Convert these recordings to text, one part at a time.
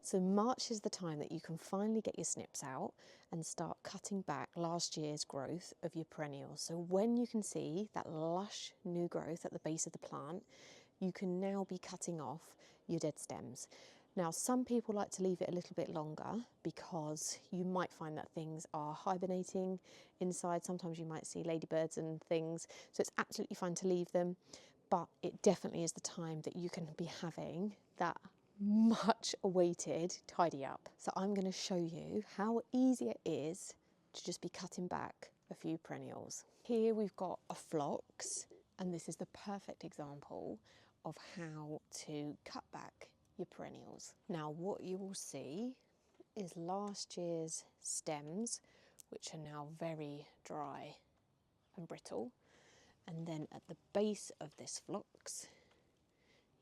So March is the time that you can finally get your snips out and start cutting back last year's growth of your perennials. So when you can see that lush new growth at the base of the plant, you can now be cutting off your dead stems. Now, some people like to leave it a little bit longer because you might find that things are hibernating inside. Sometimes you might see ladybirds and things, so it's absolutely fine to leave them, but it definitely is the time that you can be having that much awaited tidy up. So I'm going to show you how easy it is to just be cutting back a few perennials. Here we've got a phlox, and this is the perfect example of how to cut back your perennials. Now what you will see is last year's stems, which are now very dry and brittle, and then at the base of this phlox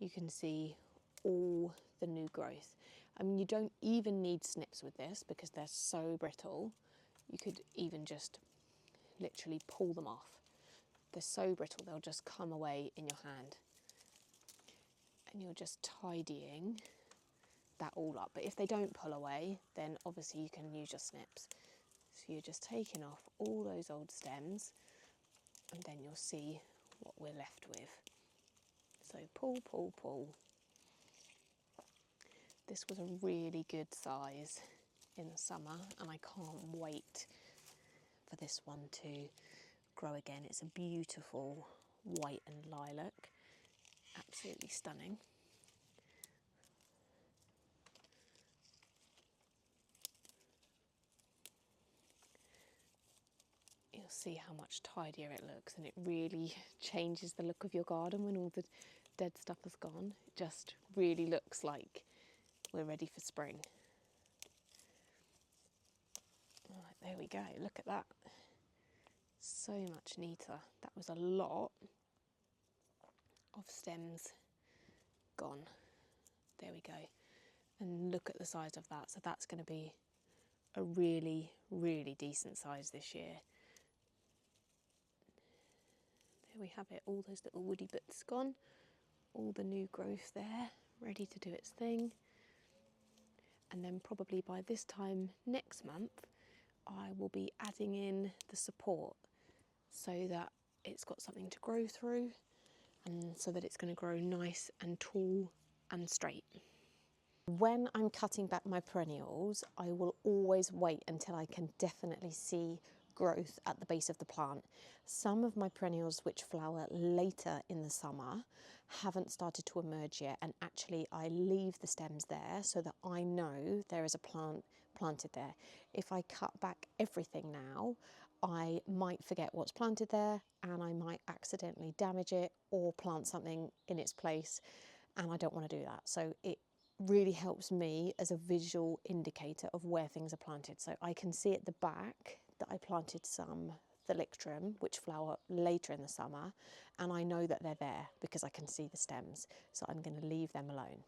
you can see all the new growth. I mean, you don't even need snips with this because they're so brittle. You could even just literally pull them off. They're so brittle they'll just come away in your hand, and you're just tidying that all up. But if they don't pull away, then obviously you can use your snips. So you're just taking off all those old stems, and then you'll see what we're left with. So pull, pull, pull. This was a really good size in the summer, and I can't wait for this one to grow again. It's a beautiful white and lilac, absolutely stunning. You'll see how much tidier it looks, and it really changes the look of your garden when all the dead stuff is gone. It just really looks like we're ready for spring. Right, there we go, look at that. So much neater. That was a lot of stems gone. There we go. And look at the size of that. So that's going to be a really, really decent size this year. There we have it, all those little woody bits gone. All the new growth there, ready to do its thing. And then probably by this time next month, I will be adding in the support so that it's got something to grow through, and so that it's going to grow nice and tall and straight. When I'm cutting back my perennials, I will always wait until I can definitely see growth at the base of the plant. Some of my perennials which flower later in the summer haven't started to emerge yet, and actually I leave the stems there so that I know there is a plant planted there. If I cut back everything now, I might forget what's planted there, and I might accidentally damage it or plant something in its place, and I don't want to do that. So it really helps me as a visual indicator of where things are planted. So I can see at the back that I planted some thalictrum, which flower later in the summer, and I know that they're there because I can see the stems. So I'm going to leave them alone.